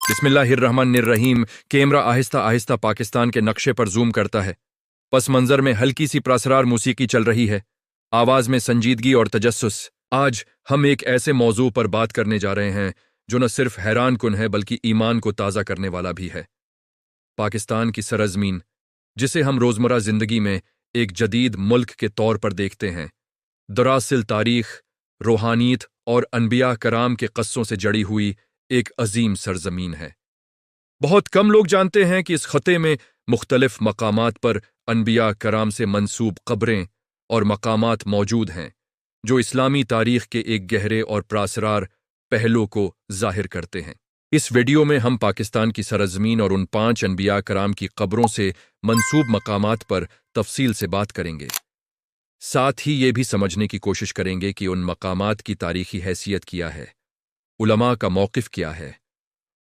बिस्मिल्लाहिर्रहमानिर्रहीम। कैमरा आहिस्ता आहिस्ता पाकिस्तान के नक्शे पर जूम करता है। पस मंजर में हल्की सी प्रासरार मौसीकी चल रही है, आवाज में संजीदगी और तजस्सुस। आज हम एक ऐसे मौजू पर बात करने जा रहे हैं जो न सिर्फ हैरान कुन है बल्कि ईमान को ताज़ा करने वाला भी है। पाकिस्तान की सरजमीन, जिसे हम रोजमर्रा जिंदगी में एक जदीद मुल्क के तौर पर देखते हैं, दरअसल तारीख, रूहानियत और अनबिया कराम के क़स्सों से जड़ी हुई एक अजीम सरजमीन है। बहुत कम लोग जानते हैं कि इस खत्े में मुख्तलिफ मकामात पर अनबिया कराम से मंसूब कब्रें और मकामात मौजूद हैं जो इस्लामी तारीख के एक गहरे और प्रासरार पहलू को जाहिर करते हैं। इस वीडियो में हम पाकिस्तान की सरजमीन और उन 5 अनबिया कराम की कब्रों से मंसूब मकामात पर तफसील से बात करेंगे। साथ ही ये भी समझने की कोशिश करेंगे कि उन मकामात की तारीखी हैसियत क्या है, उलमा का मौक़िफ़ क्या है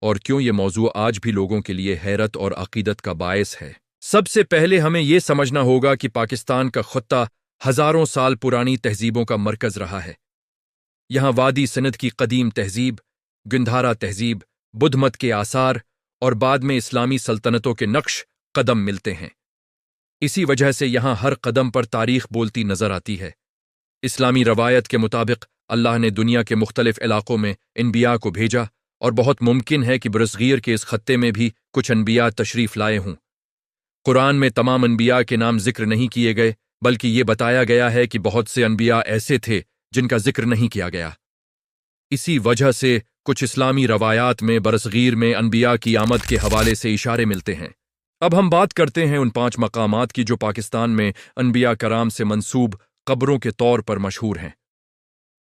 और क्यों ये मौजू आज भी लोगों के लिए हैरत और अक़ीदत का बायस है। सबसे पहले हमें ये समझना होगा कि पाकिस्तान का खत्ता हज़ारों साल पुरानी तहजीबों का मरकज़ रहा है। यहाँ वादी सनद की कदीम तहजीब, गंधारा तहजीब, बुद्ध मत के आसार और बाद में इस्लामी सल्तनतों के नक्श कदम मिलते हैं। इसी वजह से यहाँ हर कदम पर तारीख बोलती नजर आती है। इस्लामी रवायत के मुताबिक अल्लाह ने दुनिया के मुख्तलिफ इलाकों में अनबिया को भेजा और बहुत मुमकिन है कि बरसगीर के इस खत्ते में भी कुछ अनबिया तशरीफ लाए हों। कुरान में तमाम अनबिया के नाम जिक्र नहीं किए गए, बल्कि ये बताया गया है कि बहुत से अनबिया ऐसे थे जिनका जिक्र नहीं किया गया। इसी वजह से कुछ इस्लामी रवायात में बरसगीर में अनबिया की आमद के हवाले से इशारे मिलते हैं। अब हम बात करते हैं उन 5 मकामात की जो पाकिस्तान में अनबिया कराम से मंसूब कब्रों के तौर पर मशहूर हैं।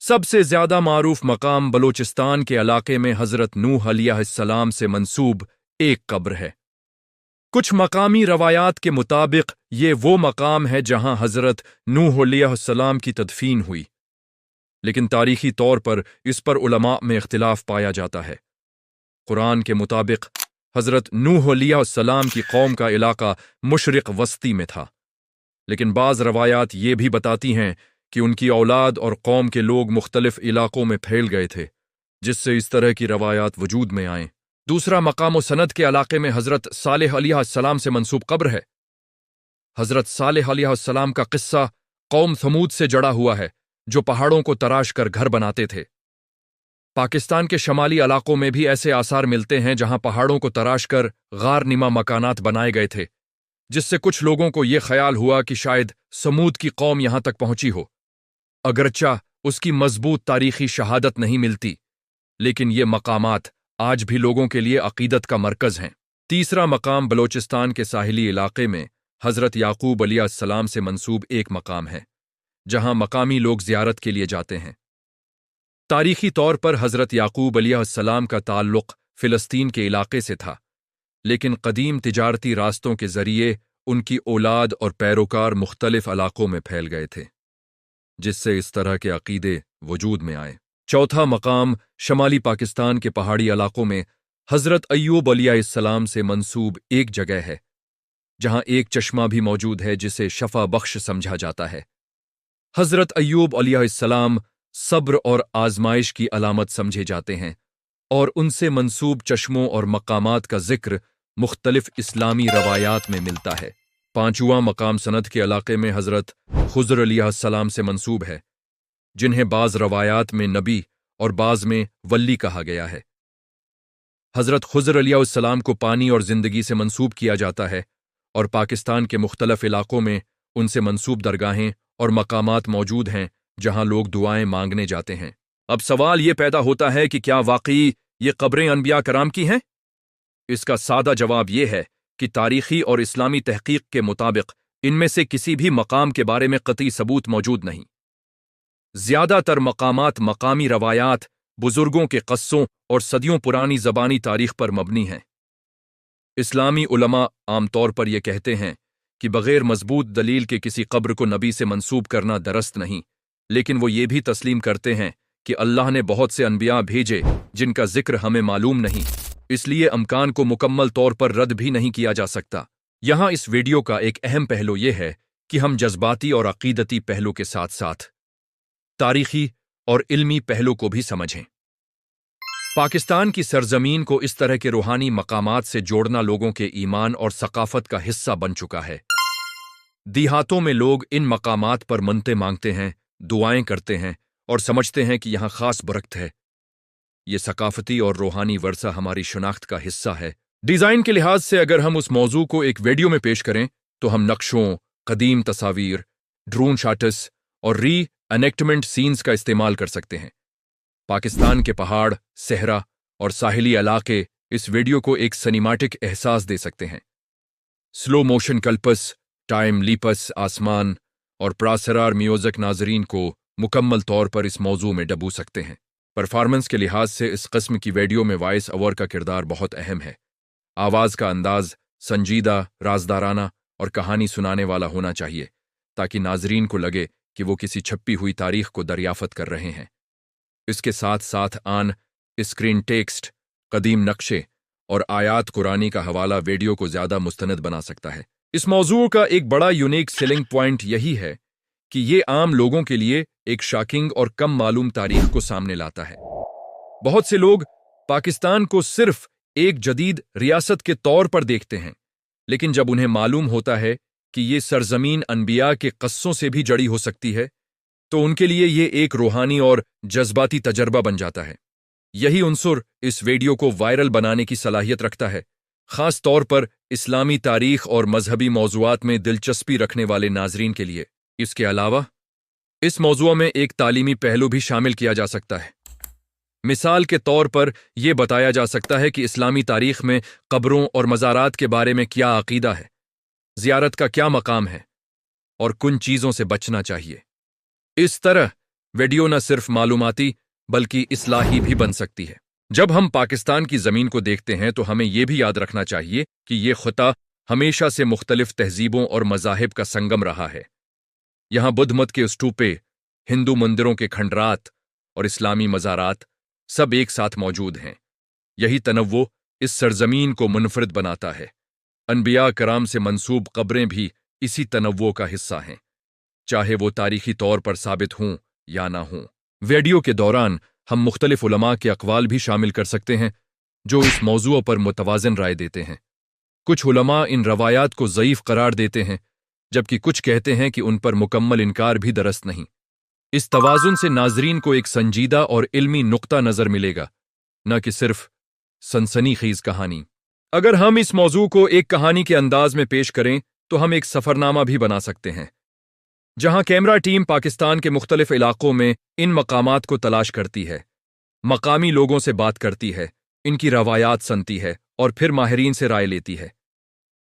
सबसे ज्यादा मारूफ मकाम बलोचिस्तान के इलाके में हजरत नूह अलैहिस्सलाम से मंसूब एक कब्र है। कुछ मकामी रवायात के मुताबिक ये वो मकाम है जहां हजरत नूह अलैहिस्सलाम की तदफीन हुई, लेकिन तारीखी तौर पर इस पर उलमा में इख्तिलाफ पाया जाता है। कुरान के मुताबिक हजरत नूह अलैहिस्सलाम की कौम का इलाका मुशरिक वस्ती में था, लेकिन बाज़ रवायात ये भी बताती हैं कि उनकी औलाद और कौम के लोग मुख्तलिफ इलाकों में फैल गए थे, जिससे इस तरह की रवायात वजूद में आएँ। दूसरा मकाम व सनद के इलाके में हजरत सालेह अलैहिस्सलाम से मंसूब कब्र है। हजरत सालेह अलैहिस्सलाम का किस्सा कौम समूद से जड़ा हुआ है, जो पहाड़ों को तराश कर घर बनाते थे। पाकिस्तान के शमाली इलाकों में भी ऐसे आसार मिलते हैं जहां पहाड़ों को तराश कर गार निमा मकानात बनाए गए थे, जिससे कुछ लोगों को यह ख्याल हुआ कि शायद समूद की कौम यहां तक पहुंची हो। अगरचा उसकी मजबूत तारीखी शहादत नहीं मिलती, लेकिन ये मकामात आज भी लोगों के लिए अकीदत का मरकज हैं। तीसरा मकाम बलोचिस्तान के साहिली इलाके में हजरत याकूब अलैहिस्सलाम से मंसूब एक मकाम है, जहां मकामी लोग जियारत के लिए जाते हैं। तारीखी तौर पर हजरत याकूब अलैहिस्सलाम का ताल्लुक फिलिस्तीन के इलाके से था, लेकिन कदीम तिजारती रास्तों के जरिए उनकी औलाद और पैरोकार मुख्तलिफ इलाकों में फैल गए थे, जिससे इस तरह के अकीदे वजूद में आए। चौथा मकाम शमाली पाकिस्तान के पहाड़ी इलाकों में हजरत अय्यूब अलैहिस्सलाम से मंसूब एक जगह है, जहां एक चश्मा भी मौजूद है जिसे शफा बख्श समझा जाता है। हजरत अय्यूब अलैहिस्सलाम सब्र और आजमाइश की अलामत समझे जाते हैं और उनसे मंसूब चश्मों और मकामात का जिक्र मुख्तलिफ इस्लामी रवायात में मिलता है। पांचवां मकाम सनद के इलाके में हजरत खुज़र अलैहिस्सलाम से मंसूब है, जिन्हें बाज़ रवायात में नबी और बाज़ में वली कहा गया है। हजरत खुज़र अलैहिस्सलाम को पानी और जिंदगी से मंसूब किया जाता है और पाकिस्तान के मुख्तलिफ इलाकों में उनसे मंसूब दरगाहें और मकामात मौजूद हैं जहां लोग दुआएं मांगने जाते हैं। अब सवाल ये पैदा होता है कि क्या वाकई ये कब्रें अनबिया कराम की हैं? इसका सादा जवाब ये है कि तारीखी और इस्लामी तहकीक के मुताबिक इनमें से किसी भी मकाम के बारे में कतई सबूत मौजूद नहीं। ज्यादातर मकामात मकामी रवायात, बुजुर्गों के क़स्सों और सदियों पुरानी ज़बानी तारीख पर मबनी हैं। इस्लामी उलमा आमतौर पर यह कहते हैं कि बग़ैर मजबूत दलील के किसी कब्र को नबी से मंसूब करना दरस्त नहीं, लेकिन वो ये भी तस्लीम करते हैं कि अल्लाह ने बहुत से अनबिया भेजे जिनका जिक्र हमें मालूम नहीं, इसलिए अमकान को मुकम्मल तौर पर रद्द भी नहीं किया जा सकता। यहाँ इस वीडियो का एक अहम पहलू यह है कि हम जज्बाती और अक़ीदती पहलू के साथ साथ तारीखी और इल्मी पहलू को भी समझें। पाकिस्तान की सरजमीन को इस तरह के रूहानी मकामात से जोड़ना लोगों के ईमान और सकाफत का हिस्सा बन चुका है। देहातों में लोग इन मकामात पर मन्नतें मांगते हैं, दुआएं करते हैं और समझते हैं कि यहाँ खास बरकत है। ये सकाफती और रूहानी वर्सा हमारी शनाख्त का हिस्सा है। डिज़ाइन के लिहाज से अगर हम उस मौजू को एक वीडियो में पेश करें तो हम नक्शों, कदीम तस्वीर, ड्रोन शॉट्स और री-एनेक्टमेंट सीन्स का इस्तेमाल कर सकते हैं। पाकिस्तान के पहाड़, सहरा और साहिली इलाके इस वीडियो को एक सिनेमैटिक एहसास दे सकते हैं। स्लो मोशन कल्पस, टाइम लीपस आसमान और प्रासरार म्यूजिक नाजरीन को मुकम्मल तौर पर इस मौजू में डबो सकते हैं। परफॉर्मेंस के लिहाज से इस किस्म की वीडियो में वॉइस ओवर का किरदार बहुत अहम है। आवाज़ का अंदाज संजीदा, राजदाराना और कहानी सुनाने वाला होना चाहिए ताकि नाजरीन को लगे कि वो किसी छपी हुई तारीख को दरियाफ्त कर रहे हैं। इसके साथ साथ आन स्क्रीन टेक्स्ट, कदीम नक्शे और आयात कुरानी का हवाला वीडियो को ज़्यादा मुस्तनद बना सकता है। इस मौजू का एक बड़ा यूनिक सेलिंग पॉइंट यही है कि ये आम लोगों के लिए एक शॉकिंग और कम मालूम तारीख को सामने लाता है। बहुत से लोग पाकिस्तान को सिर्फ एक जदीद रियासत के तौर पर देखते हैं, लेकिन जब उन्हें मालूम होता है कि ये सरजमीन अनबिया के क़स्सों से भी जड़ी हो सकती है तो उनके लिए ये एक रूहानी और जज्बाती तजर्बा बन जाता है। यही उनसुर इस वीडियो को वायरल बनाने की सलाहियत रखता है, खास तौर पर इस्लामी तारीख और मजहबी मौज़ूआत में दिलचस्पी रखने वाले नाजरीन के लिए। इसके अलावा इस मौज़ूअ में एक तालीमी पहलू भी शामिल किया जा सकता है। मिसाल के तौर पर यह बताया जा सकता है कि इस्लामी तारीख में कब्रों और मज़ारात के बारे में क्या अक़ीदा है, ज़ियारत का क्या मकाम है और किन चीज़ों से बचना चाहिए। इस तरह वीडियो न सिर्फ मालूमाती बल्कि इस्लाही भी बन सकती है। जब हम पाकिस्तान की ज़मीन को देखते हैं तो हमें यह भी याद रखना चाहिए कि यह ख़ुता हमेशा से मुख्तलिफ तहज़ीबों और मज़ाहिब का संगम रहा है। यहाँ बुद्ध मत के स्तूपे, हिंदू मंदिरों के खंडरात और इस्लामी मज़ारात सब एक साथ मौजूद हैं। यही तनव्वुर इस सरजमीन को मुनफरिद बनाता है। अनबिया कराम से मंसूब कब्रें भी इसी तनव्वुर का हिस्सा हैं, चाहे वो तारीखी तौर पर साबित हों या ना हों। वीडियो के दौरान हम मुख्तलिफ उलमा के अक़वाल भी शामिल कर सकते हैं जो इस मौज़ू पर मुतवाज़िन राय देते हैं। कुछ उलमा इन रवायात को ज़ईफ़ करार देते हैं, जबकि कुछ कहते हैं कि उन पर मुकम्मल इनकार भी दरस्त नहीं। इस तवाज़ुन से नाजरीन को एक संजीदा और इल्मी नुक्ता नज़र मिलेगा, न कि सिर्फ सनसनीखेज़ कहानी। अगर हम इस मौजू को एक कहानी के अंदाज में पेश करें तो हम एक सफ़रनामा भी बना सकते हैं, जहां कैमरा टीम पाकिस्तान के मुख्तलिफ इलाकों में इन मकामात को तलाश करती है, मकामी लोगों से बात करती है, इनकी रवायात सुनती है और फिर माहिरीन से राय लेती है।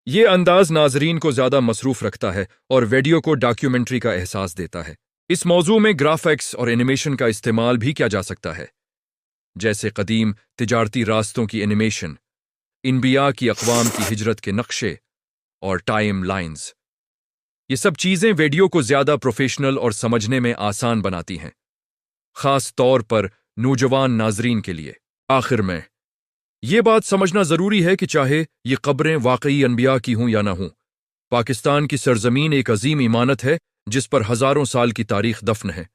ये अंदाज नाजरीन को ज़्यादा मसरूफ़ रखता है और वीडियो को डॉक्यूमेंट्री का एहसास देता है। इस मौजू में ग्राफिक्स और एनिमेशन का इस्तेमाल भी किया जा सकता है, जैसे कदीम तिजारती रास्तों की एनिमेशन, अनबिया की अक़वाम की हिजरत के नक्शे और टाइम लाइन्स। ये सब चीज़ें वीडियो को ज़्यादा प्रोफेशनल और समझने में आसान बनाती हैं, ख़ास तौर पर नौजवान नाजरीन के लिए। आखिर में ये बात समझना ज़रूरी है कि चाहे ये कब्रें वाकई अनबिया की हों या ना हों, पाकिस्तान की सरजमीन एक अजीम इमानत है जिस पर हज़ारों साल की तारीख दफन है।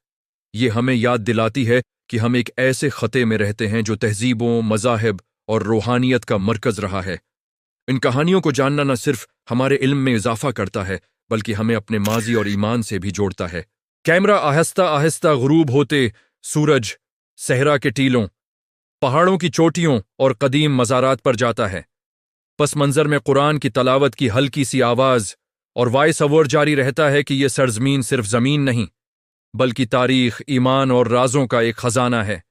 ये हमें याद दिलाती है कि हम एक ऐसे ख़ते में रहते हैं जो तहज़ीबों, मज़ाहिब और रूहानियत का मरकज़ रहा है। इन कहानियों को जानना न सिर्फ हमारे इल्म में इजाफ़ा करता है बल्कि हमें अपने माजी और ईमान से भी जोड़ता है। कैमरा आहिस्ता आहिस्ता गुरूब होते सूरज, सहरा के टीलों, पहाड़ों की चोटियों और कदीम मज़ारात पर जाता है। पस मंज़र में कुरान की तलावत की हल्की सी आवाज़ और वॉइस ओवर जारी रहता है कि यह सरजमीन सिर्फ ज़मीन नहीं बल्कि तारीख़, ईमान और राज़ों का एक ख़जाना है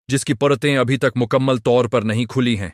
जिसकी परतें अभी तक मुकम्मल तौर पर नहीं खुली हैं।